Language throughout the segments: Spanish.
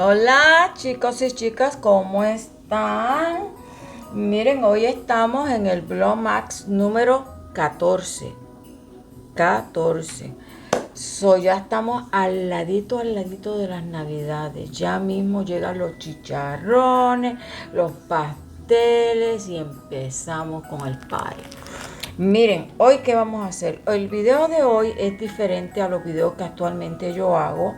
Hola chicos y chicas, ¿cómo están? Miren, hoy estamos en el Blog Max número 14. 14. Ya estamos al ladito de las navidades. Ya mismo llegan los chicharrones, los pasteles y empezamos con el party. Miren, hoy qué vamos a hacer. El video de hoy es diferente a los videos que actualmente yo hago.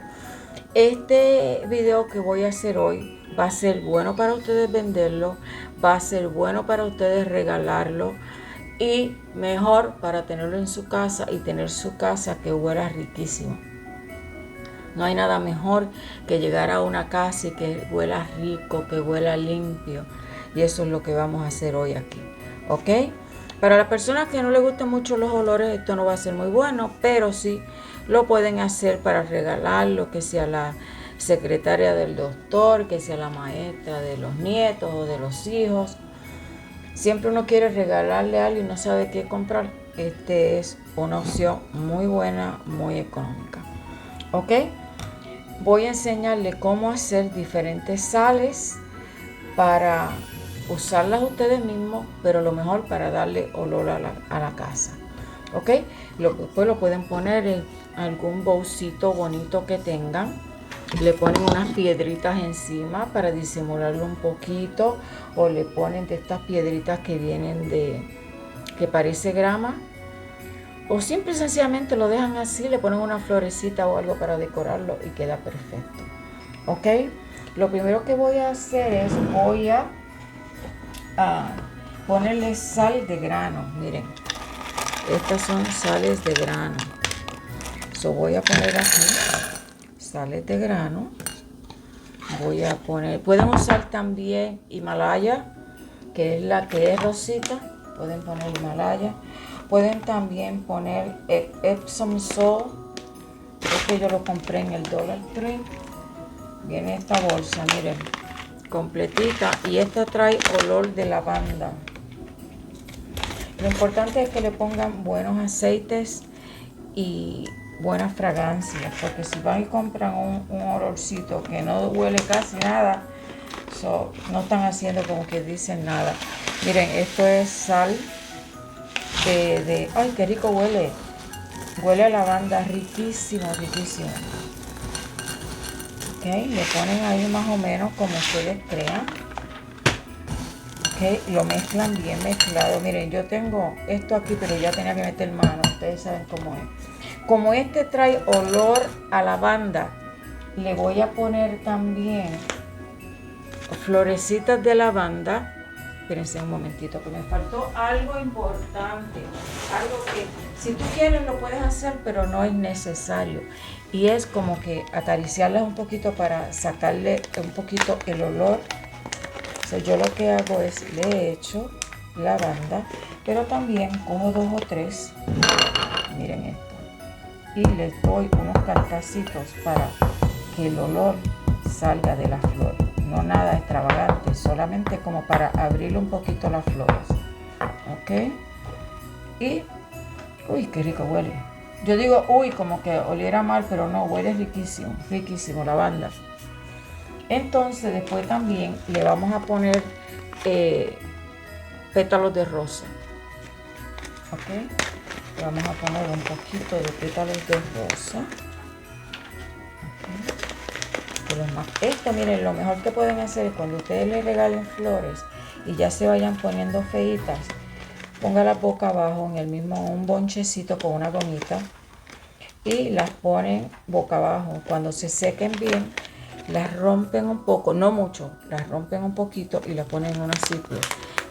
Este video que voy a hacer hoy va a ser bueno para ustedes venderlo, va a ser bueno para ustedes regalarlo y mejor para tenerlo en su casa y tener su casa que huela riquísimo. No hay nada mejor que llegar a una casa y que huela rico, que huela limpio. Y eso es lo que vamos a hacer hoy aquí. ¿Ok? Para las personas que no les gustan mucho los olores, esto no va a ser muy bueno, pero sí lo pueden hacer para regalarlo, que sea la secretaria del doctor, que sea la maestra de los nietos o de los hijos. Siempre uno quiere regalarle algo y no sabe qué comprar. Este es una opción muy buena, muy económica. ¿Ok? Voy a enseñarle cómo hacer diferentes sales para usarlas ustedes mismos, pero lo mejor para darle olor a la casa. ¿Ok? Después lo pueden poner en algún bolsito bonito que tengan. Le ponen unas piedritas encima para disimularlo un poquito, o le ponen de estas piedritas que vienen que parece grama, o simple y sencillamente lo dejan así, le ponen una florecita o algo para decorarlo y queda perfecto. ¿Ok? Lo primero que voy a hacer es voy a ponerle sal de grano. Miren, estas son sales de grano. Voy a poner aquí sales de grano. Voy a poner, pueden usar también Himalaya, que es la que es rosita. Pueden poner Himalaya. Pueden también poner Epsom Salt. Este yo lo compré en el Dollar Tree. Viene esta bolsa, miren, completita, y esta trae olor de lavanda. Lo importante es que le pongan buenos aceites y buenas fragancias, porque si van y compran un olorcito que no huele casi nada, no están haciendo como que dicen nada. Miren, esto es sal ay, qué rico huele. Huele a lavanda, riquísimo, riquísimo. Ok, le ponen ahí más o menos como ustedes crean. Ok, lo mezclan bien mezclado. Miren, yo tengo esto aquí, pero ya tenía que meter mano. Ustedes saben cómo es. Como este trae olor a lavanda, le voy a poner también florecitas de lavanda. Espérense un momentito, que me faltó algo importante. Algo que si tú quieres lo puedes hacer, pero no es necesario. Y es como que acariciarlas un poquito para sacarle un poquito el olor. Yo lo que hago es le echo lavanda, pero también cojo 2 o 3. Miren esto. Y les doy unos cartacitos para que el olor salga de la flor. No nada extravagante, solamente como para abrir un poquito las flores. ¿Ok? Y, uy, qué rico huele. Yo digo, uy, como que oliera mal, pero no, huele riquísimo, riquísimo, lavanda. Entonces, después también le vamos a poner pétalos de rosa. ¿Ok? Le vamos a poner un poquito de pétalos de rosa. Esto, miren, lo mejor que pueden hacer es cuando ustedes le regalen flores y ya se vayan poniendo feitas, pónganlas boca abajo en el mismo, un bonchecito con una gomita, y las ponen boca abajo. Cuando se sequen bien, las rompen un poco, no mucho, las rompen un poquito y las ponen en una ciclo.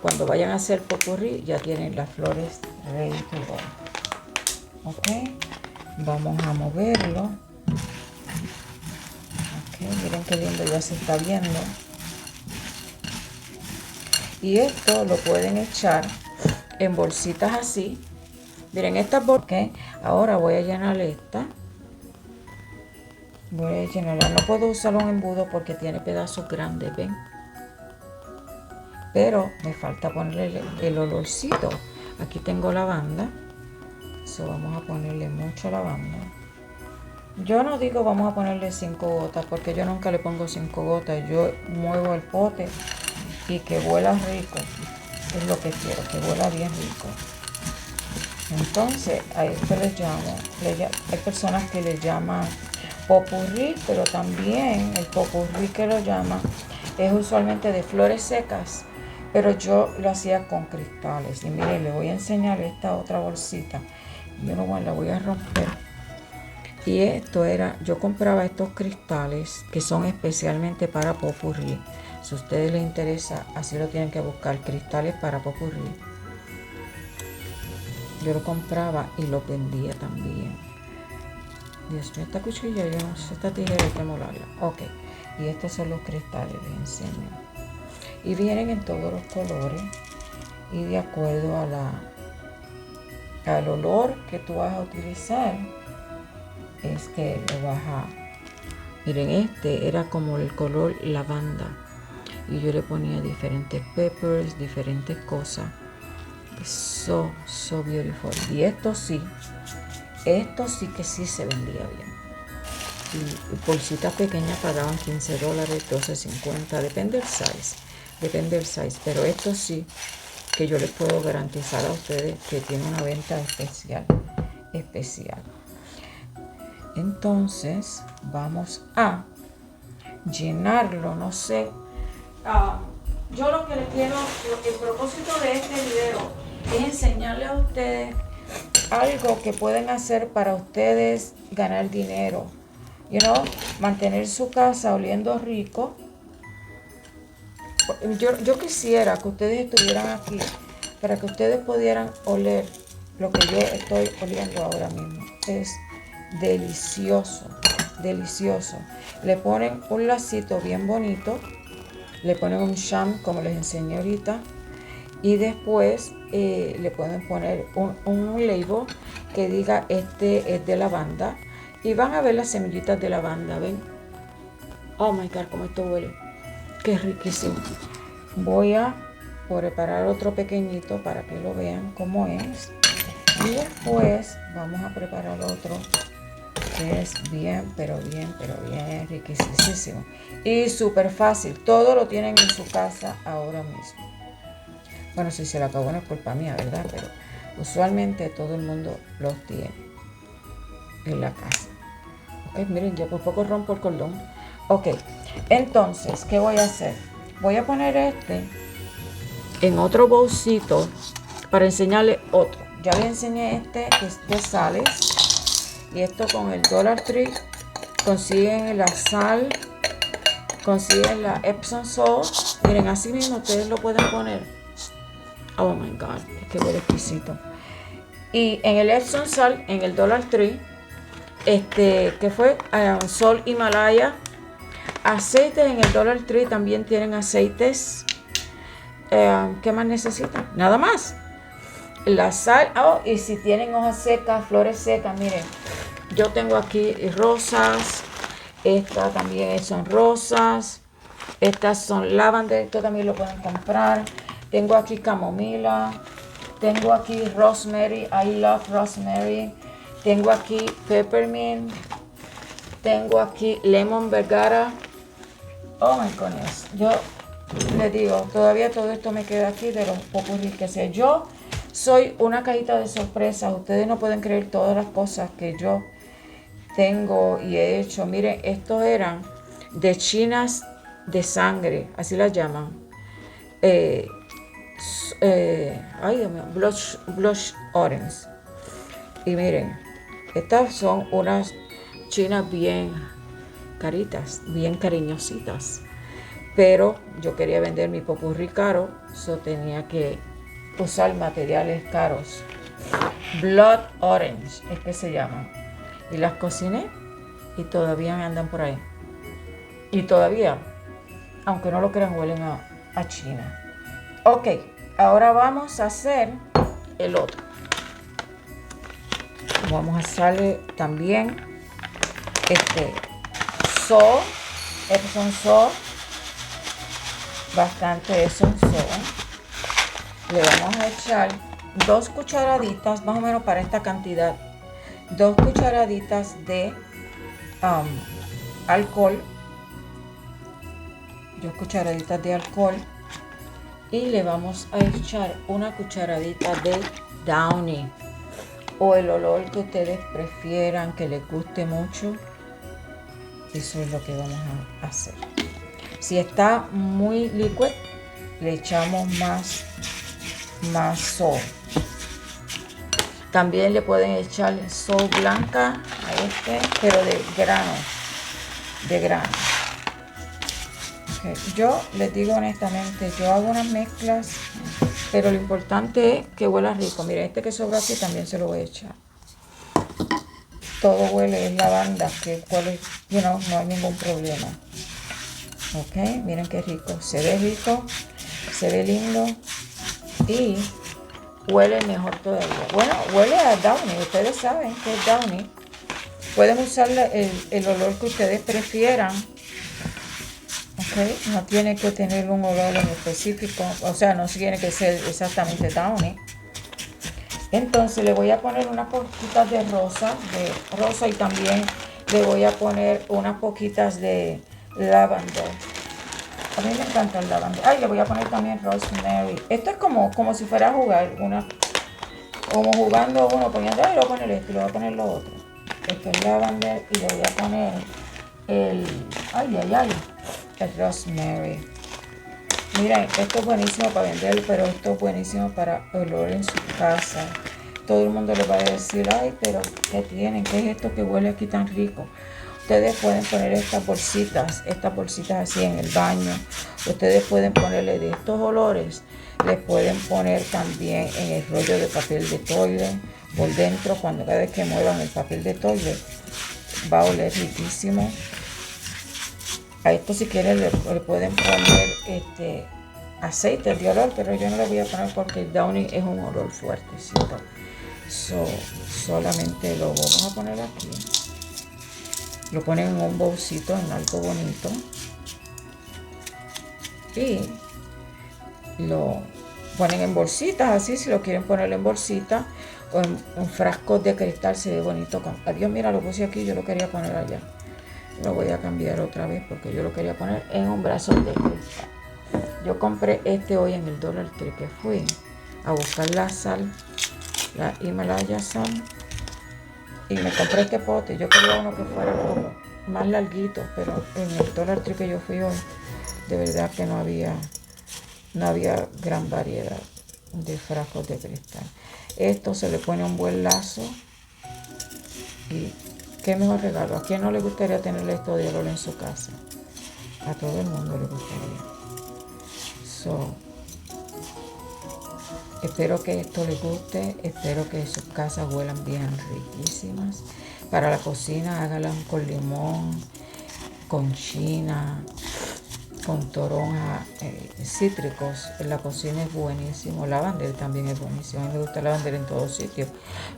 Cuando vayan a hacer popurrí, ya tienen las flores ready to go. Ok, vamos a moverlo. Miren qué lindo ya se está viendo. Y esto lo pueden echar en bolsitas así. Miren estas bolsitas. Ahora voy a llenar esta. Voy a llenarla. No puedo usar un embudo porque tiene pedazos grandes, ¿ven? Pero me falta ponerle el olorcito. Aquí tengo lavanda. Vamos a ponerle mucho lavanda. Yo no digo vamos a ponerle 5 gotas porque yo nunca le pongo 5 gotas. Yo muevo el pote y que huela rico. Es lo que quiero, que huela bien rico. Entonces a esto le llamo, hay personas que le llaman popurrí, pero también el popurrí que lo llaman es usualmente de flores secas, pero yo lo hacía con cristales. Y miren, le voy a enseñar esta otra bolsita. Yo no la voy a romper. Y esto era, yo compraba estos cristales que son especialmente para popurrí. Si a ustedes les interesa, así lo tienen que buscar, cristales para popurrí. Yo lo compraba y lo vendía también. Dios mío, esta cuchilla, yo no sé, esta tijera hay que molarla. Ok, y estos son los cristales, les enseño. Y vienen en todos los colores y de acuerdo al olor que tú vas a utilizar, es que lo vas a... Miren, este era como el color lavanda y yo le ponía diferentes peppers, diferentes cosas. So beautiful. Y esto sí que sí se vendía bien. Y bolsitas pequeñas pagaban $15, $12.50, depende del size. Pero esto sí que yo les puedo garantizar a ustedes que tiene una venta especial. Entonces vamos a llenarlo, no sé. Yo lo que les quiero, el propósito de este video es enseñarles a ustedes algo que pueden hacer para ustedes ganar dinero. Mantener su casa oliendo rico. Yo quisiera que ustedes estuvieran aquí para que ustedes pudieran oler lo que yo estoy oliendo ahora mismo. Es delicioso, delicioso. Le ponen un lacito bien bonito, le ponen un sham como les enseñé ahorita y después le pueden poner un label que diga este es de lavanda y van a ver las semillitas de lavanda, ¿ven? Oh my God, cómo esto huele, qué riquísimo. Voy a preparar otro pequeñito para que lo vean cómo es y después vamos a preparar otro que es bien, pero bien riquísimo y súper fácil. Todo lo tienen en su casa ahora mismo. Bueno, si se le acabó no es culpa mía, ¿verdad? Pero usualmente todo el mundo los tiene en la casa. Ok, miren, yo por poco rompo el cordón. Ok, entonces, ¿qué voy a hacer? Voy a poner este en otro bolsito para enseñarles otro. Ya les enseñé este que es de sales. Y esto con el Dollar Tree consiguen la sal, consiguen la Epsom Salt. Miren, así mismo ustedes lo pueden poner. Oh my God, es que huele exquisito. Y en el Epsom Salt, en el Dollar Tree, que fue Sol Himalaya. Aceites en el Dollar Tree también tienen aceites. ¿Qué más necesitan? Nada más. La sal, y si tienen hojas secas, flores secas, miren, yo tengo aquí rosas, estas también son rosas, estas son lavender, esto también lo pueden comprar. Tengo aquí camomila, tengo aquí rosemary, I love rosemary, tengo aquí peppermint, tengo aquí lemon vergara. Oh my goodness, yo les digo, todavía todo esto me queda aquí de los popurrí que sé. Yo soy una cajita de sorpresas. Ustedes no pueden creer todas las cosas que yo tengo y he hecho. Miren, estos eran de chinas de sangre, así las llaman. Ay Dios mío, blush orange. Y miren, estas son unas chinas bien caritas, bien cariñositas. Pero yo quería vender mi popurrí caro, tenía que usar materiales caros. Blood Orange es que se llaman. Y las cociné y todavía me andan por ahí. Y todavía, aunque no lo crean, huelen a China. Ok, ahora vamos a hacer el otro. Vamos a hacerle también sal, Epsom salt, bastante Epsom salt. Le vamos a echar 2 cucharaditas, más o menos para esta cantidad, 2 cucharaditas de alcohol, 2 cucharaditas de alcohol, y le vamos a echar una cucharadita de Downy o el olor que ustedes prefieran, que les guste mucho. Eso es lo que vamos a hacer. Si está muy líquido, le echamos más sal. También le pueden echar sal blanca a pero de grano. Okay. Yo les digo honestamente, yo hago unas mezclas, pero lo importante es que huela rico. Miren, que sobra aquí también se lo voy a echar. Todo huele, es lavanda, que no hay ningún problema. Ok, miren qué rico, se ve lindo y huele mejor todavía. Bueno, huele a Downy, ustedes saben que es Downy. Pueden usar el olor que ustedes prefieran. Ok, no tiene que tener un olor en específico, o sea, no tiene que ser exactamente Downy. Entonces le voy a poner unas poquitas de rosa y también le voy a poner unas poquitas de lavanda. A mí me encanta el lavanda. Ay, le voy a poner también rosemary. Esto es como si fuera a jugar, como jugando uno, poniendo, le voy a poner esto y le voy a poner lo otro. Esto es lavanda y le voy a poner el rosemary. Miren, esto es buenísimo para vender, pero esto es buenísimo para olor en su casa. Todo el mundo le va a decir, ay, pero ¿qué tienen? ¿Qué es esto que huele aquí tan rico? Ustedes pueden poner estas bolsitas así en el baño. Ustedes pueden ponerle de estos olores. Les pueden poner también en el rollo de papel de toilet por dentro. Cuando cada vez que muevan el papel de toilet va a oler riquísimo. A esto si quieren le pueden poner aceite de olor, pero yo no le voy a poner porque el Downy es un olor fuertecito. Solamente lo vamos a poner aquí. Lo ponen en un bolsito, en algo bonito. Y lo ponen en bolsitas, así si lo quieren poner en bolsitas o en frascos de cristal, se ve bonito. Adiós, mira, lo puse aquí, yo lo quería poner allá. Lo voy a cambiar otra vez porque yo lo quería poner en un brazo de cristal. Yo compré hoy en el Dollar Tree, que fui a buscar la sal, la Himalaya sal, y me compré este pote. Yo quería uno que fuera como más larguito, pero en el Dollar Tree que yo fui hoy, de verdad que no había gran variedad de frascos de cristal. Esto se le pone un buen lazo y qué mejor regalo. ¿A quién no le gustaría tener esto de olor en su casa? A todo el mundo le gustaría. Espero que esto les guste, espero que sus casas huelan bien riquísimas. Para la cocina, háganlas con limón, con china, con toronja, cítricos. En la cocina es buenísimo. Lavandel también es buenísimo. A mí me gusta el lavandel en todos sitios.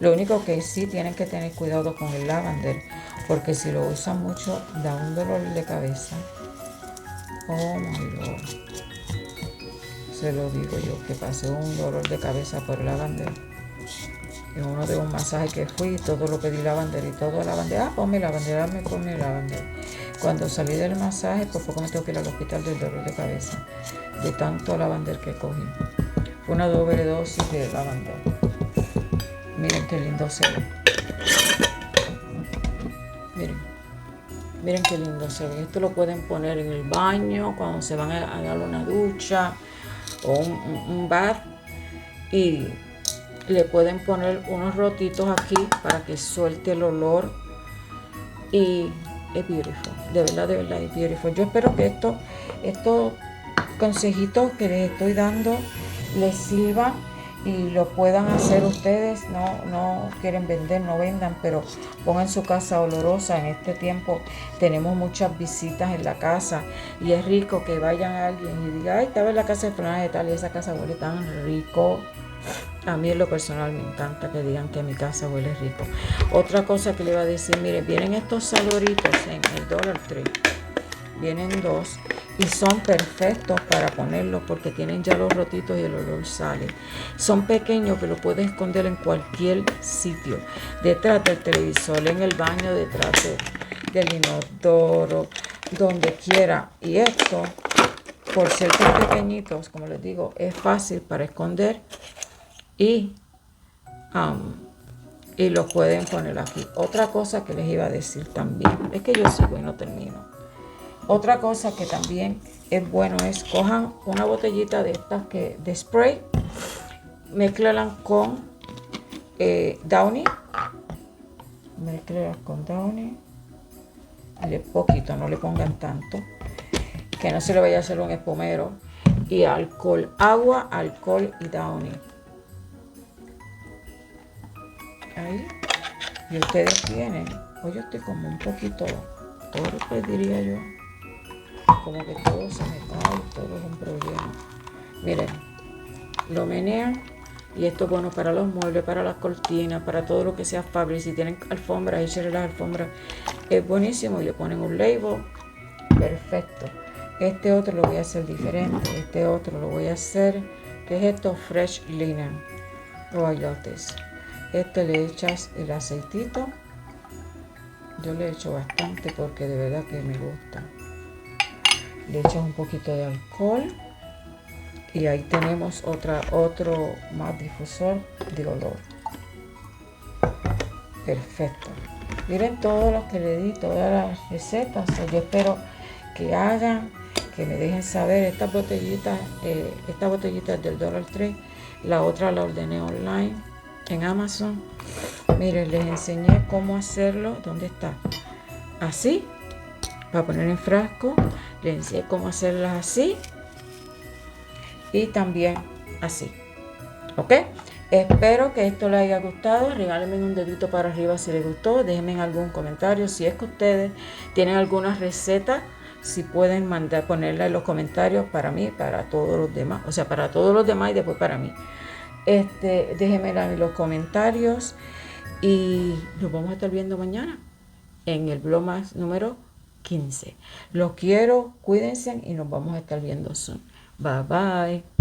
Lo único que sí tienen que tener cuidado con el lavandel, porque si lo usan mucho da un dolor de cabeza. Oh my Lord. Se lo digo yo, que pasé un dolor de cabeza por el lavandel. En uno de un masaje que fui, todo lo pedí lavandel y todo lavandel. Ponme lavandel, ponme lavandel. Cuando salí del masaje, por poco me tengo que ir al hospital del dolor de cabeza, de tanto lavandel que cogí. Fue una doble dosis de lavandel. Miren qué lindo se ve. Miren qué lindo se ve. Esto lo pueden poner en el baño, cuando se van a dar una ducha o un bath, y le pueden poner unos rotitos aquí para que suelte el olor y es beautiful, de verdad es beautiful. Yo espero que estos consejitos que les estoy dando les sirvan y lo puedan hacer ustedes. No quieren vender, no vendan, pero pongan su casa olorosa. En este tiempo tenemos muchas visitas en la casa y es rico que vayan a alguien y diga, ay, estaba en la casa de fulana de tal y esa casa huele tan rico. A mí en lo personal me encanta que digan que mi casa huele rico. Otra cosa que le iba a decir, miren, vienen estos saloritos en el Dollar Tree. Vienen 2 y son perfectos para ponerlos porque tienen ya los rotitos y el olor sale. Son pequeños que lo puedes esconder en cualquier sitio. Detrás del televisor, en el baño, detrás del inodoro, donde quiera. Y esto, por ser tan pequeñitos, como les digo, es fácil para esconder y lo pueden poner aquí. Otra cosa que les iba a decir también, es que yo sigo y no termino. Otra cosa que también es bueno es cojan una botellita de estas de spray, mezclan con Downy, poquito, no le pongan tanto, que no se le vaya a hacer un espumero, y alcohol, agua, alcohol y Downy. Ahí, y ustedes tienen, yo estoy como un poquito torpe, diría yo, como que todo se me cae, todo es un problema. Miren, lo menean. Y esto es bueno para los muebles, para las cortinas, para todo lo que sea fabric. Si tienen alfombras, échenle las alfombras. Es buenísimo y le ponen un label. Perfecto. Este otro lo voy a hacer diferente. Este otro lo voy a hacer, ¿qué es esto? Fresh linen. Oh, I love this. Este le echas el aceitito. Yo le echo bastante porque de verdad que me gusta. Le echas un poquito de alcohol. Y ahí tenemos otro más difusor de olor. Perfecto. Miren todos los que le di, todas las recetas. Yo espero que hagan, que me dejen saber. Estas botellitas del Dollar Tree. La otra la ordené online en Amazon. Miren, les enseñé cómo hacerlo. ¿Dónde está? Así. Para poner en frasco. Les enseñé cómo hacerlas así. Y también así. ¿Ok? Espero que esto les haya gustado. Regálenme un dedito para arriba si les gustó. Déjenme en algún comentario. Si es que ustedes tienen alguna receta, si pueden ponerla en los comentarios para mí, para todos los demás. O sea, para todos los demás y después para mí. Déjenmela en los comentarios. Y nos vamos a estar viendo mañana en el Vlogmas número 15. Los quiero, cuídense y nos vamos a estar viendo soon. Bye bye.